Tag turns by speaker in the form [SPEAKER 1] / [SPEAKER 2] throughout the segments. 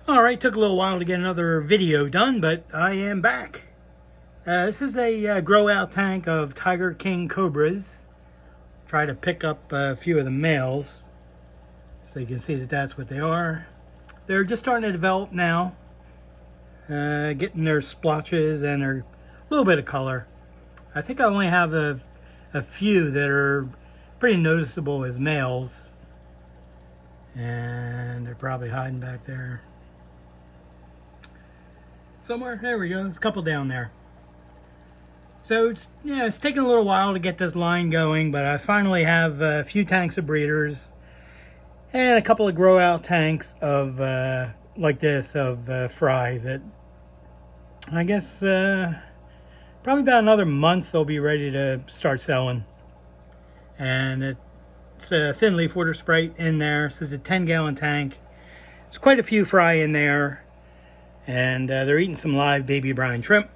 [SPEAKER 1] Alright, took a little while to get another video done, but I am back. This is a grow out tank of Tiger King Cobras. Try to pick up a few of the males so you can see that that's what they are. They're just starting to develop now, getting their splotches and their little bit of color. I think I only have a few that are pretty noticeable as males, and they're probably hiding back there somewhere. There we go. There's a couple down there. So it's taken a little while to get this line going, but I finally have a few tanks of breeders and a couple of grow out tanks of like this of fry that I guess probably about another month they'll be ready to start selling. And it's a thin leaf water sprite in there. This is a 10-gallon tank. There's quite a few fry in there. And they're eating some live baby brine shrimp.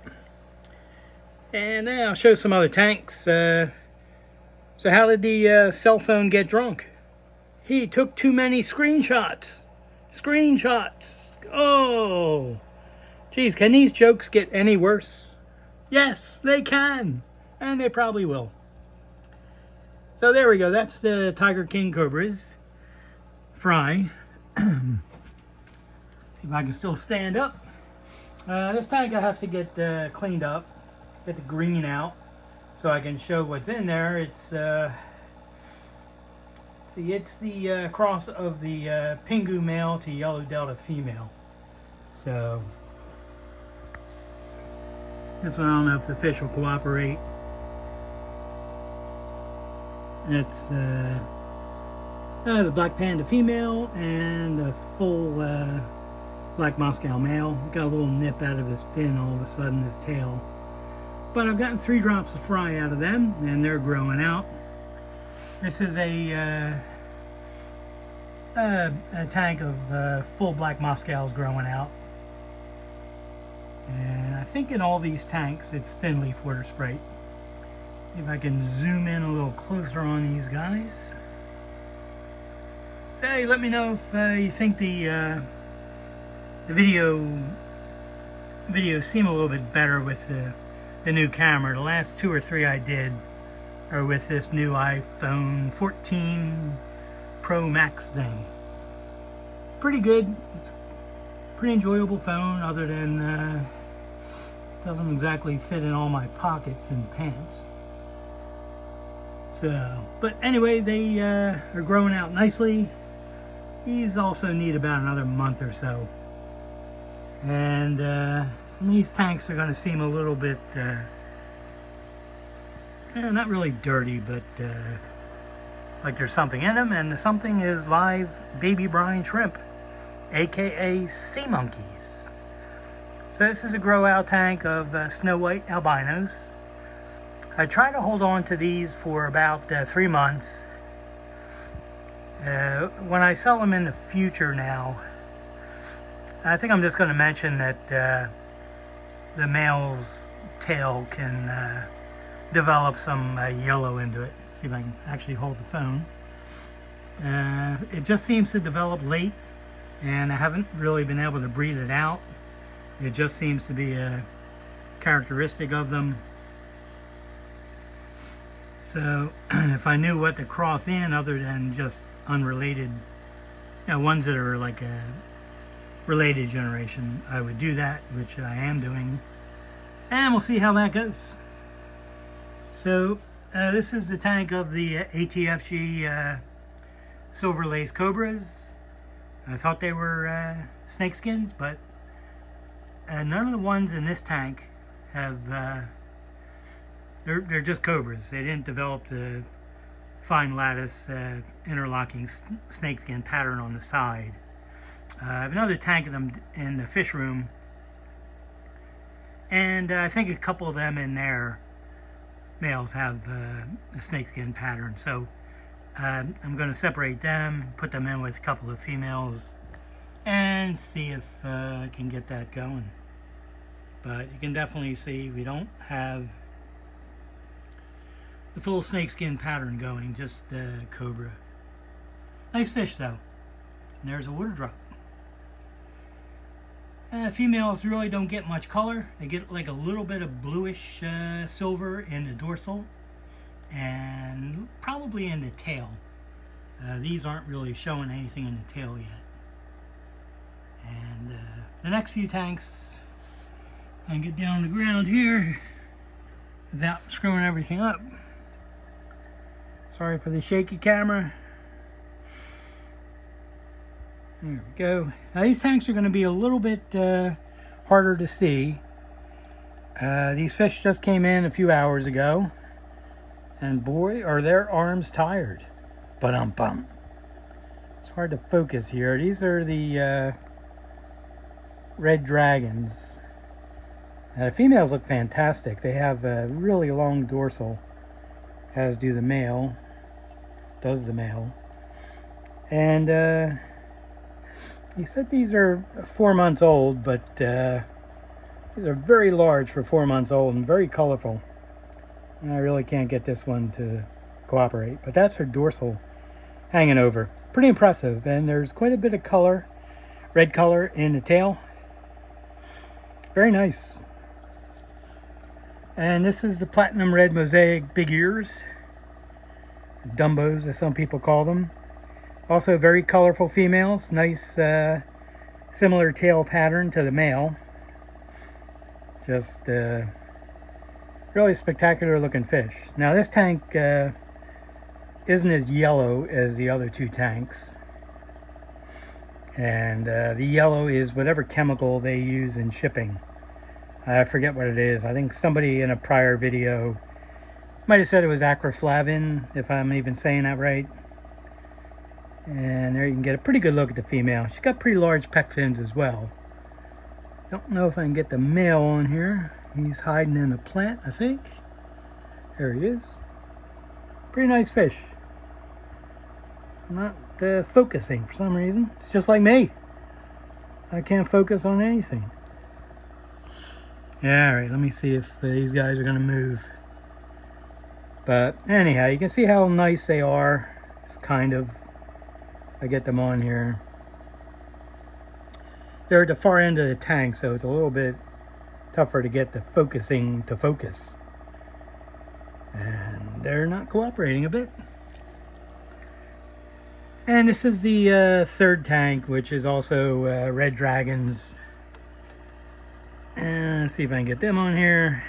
[SPEAKER 1] And I'll show some other tanks. So how did the cell phone get drunk? He took too many screenshots. Oh, geez, can these jokes get any worse? Yes, they can, and they probably will. So there we go. That's the Tiger King Cobras fry. See if I can still stand up. This tank I have to get cleaned up, get the green out, so I can show what's in there. It's it's the cross of the Pingu male to Yellow Delta female. So this one I don't know if the fish will cooperate. It's the Black Panda female and the full Black Moscow male. Got a little nip out of his fin all of a sudden, his tail. But I've gotten 3 drops of fry out of them, and they're growing out. This is a tank of full Black Moscows growing out. And I think in all these tanks, it's thin leaf water sprite. See if I can zoom in a little closer on these guys. So hey, let me know if you think the videos seem a little bit better with the new camera. The last 2 or 3 I did are with this new iPhone 14 Pro Max thing. Pretty good. It's a pretty enjoyable phone, other than doesn't exactly fit in all my pockets and pants. So, but anyway, they are growing out nicely. These also need about another month or so. And some of these tanks are going to seem a little bit, not really dirty, but like there's something in them. And the something is live baby brine shrimp, aka sea monkeys. So this is a grow out tank of snow white albinos. I try to hold on to these for about 3 months. When I sell them in the future now, I think I'm just going to mention that the male's tail can develop some yellow into it. See if I can actually hold the phone. It just seems to develop late, and I haven't really been able to breed it out. It just seems to be a characteristic of them. So if I knew what to cross in other than just unrelated, ones that are like a related generation, I would do that, which I am doing, and we'll see how that goes. So this is the tank of the ATFG silver lace cobras. I thought they were snakeskins, but none of the ones in this tank have they're just cobras. They didn't develop the fine lattice interlocking snakeskin pattern on the side. I have another tank of them in the fish room, and I think a couple of them in there, males, have a snakeskin pattern. So I'm going to separate them, put them in with a couple of females, and see if I can get that going. But you can definitely see we don't have the full snakeskin pattern going, just the cobra. Nice fish though. And there's a water drop. Females really don't get much color. They get like a little bit of bluish silver in the dorsal and probably in the tail. These aren't really showing anything in the tail yet. And the next few tanks, I can get down to the ground here without screwing everything up. Sorry for the shaky camera. There we go. Now these tanks are going to be a little bit harder to see. These fish just came in a few hours ago, and boy, are their arms tired. Ba-dum-bum. It's hard to focus here. These are the red dragons. Females look fantastic. They have a really long dorsal, as do the male. Does the male. And he said these are 4 months old, but these are very large for 4 months old and very colorful. And I really can't get this one to cooperate, but that's her dorsal hanging over. Pretty impressive, and there's quite a bit of color, red color in the tail. Very nice. And this is the platinum red mosaic big ears, Dumbos as some people call them. Also very colorful females, nice similar tail pattern to the male. Just really spectacular looking fish. Now this tank isn't as yellow as the other two tanks. And the yellow is whatever chemical they use in shipping. I forget what it is. I think somebody in a prior video might have said it was acroflavin, if I'm even saying that right. And there you can get a pretty good look at the female. She's got pretty large pec fins as well. Don't know if I can get the male on here. He's hiding in the plant, I think. There he is. Pretty nice fish. Not focusing for some reason. It's just like me. I can't focus on anything. Yeah, alright, let me see if these guys are going to move. But anyhow, you can see how nice they are. It's kind of... I get them on here. They're at the far end of the tank, so it's a little bit tougher to get the focusing to focus. And they're not cooperating a bit. And this is the third tank, which is also red dragons. And let's see if I can get them on here.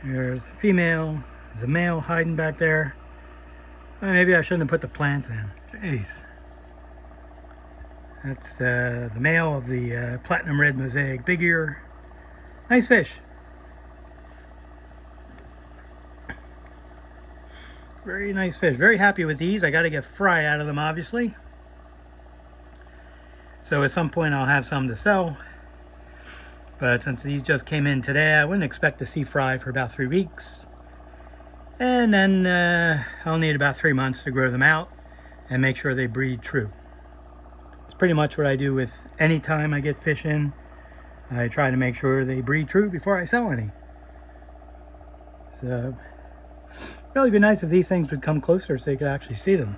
[SPEAKER 1] There's a female. There's a male hiding back there. Maybe I shouldn't have put the plants in. Jeez. That's the male of the platinum red mosaic big ear. Nice fish. Very nice fish. Very happy with these. I got to get fry out of them, obviously. So at some point I'll have some to sell. But since these just came in today, I wouldn't expect to see fry for about 3 weeks. And then I'll need about 3 months to grow them out and make sure they breed true. It's pretty much what I do with any time I get fish in. I try to make sure they breed true before I sell any. So, it'd really be nice if these things would come closer so you could actually see them.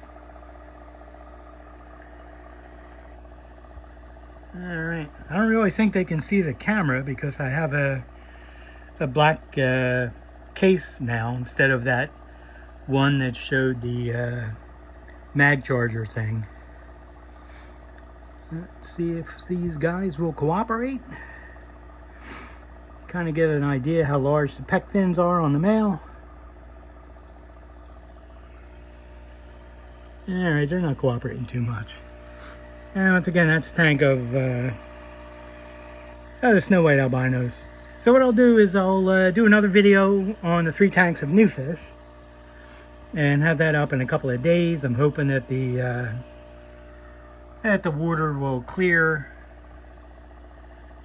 [SPEAKER 1] Alright, I don't really think they can see the camera because I have a black case now instead of that one that showed the mag charger thing. Let's see if these guys will cooperate. Kind of get an idea how large the pec fins are on the male. Alright, they're not cooperating too much. And once again, that's a tank of the snow white albinos. So what I'll do is I'll do another video on the 3 tanks of new fish and have that up in a couple of days. I'm hoping that the water will clear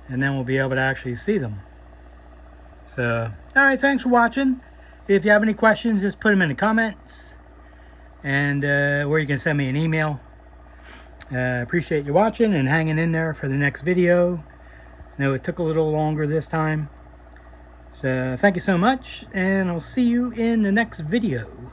[SPEAKER 1] and then we'll be able to actually see them. So, alright, thanks for watching. If you have any questions, just put them in the comments, and or you can send me an email. Appreciate you watching and hanging in there for the next video. I know it took a little longer this time. So thank you so much, and I'll see you in the next video.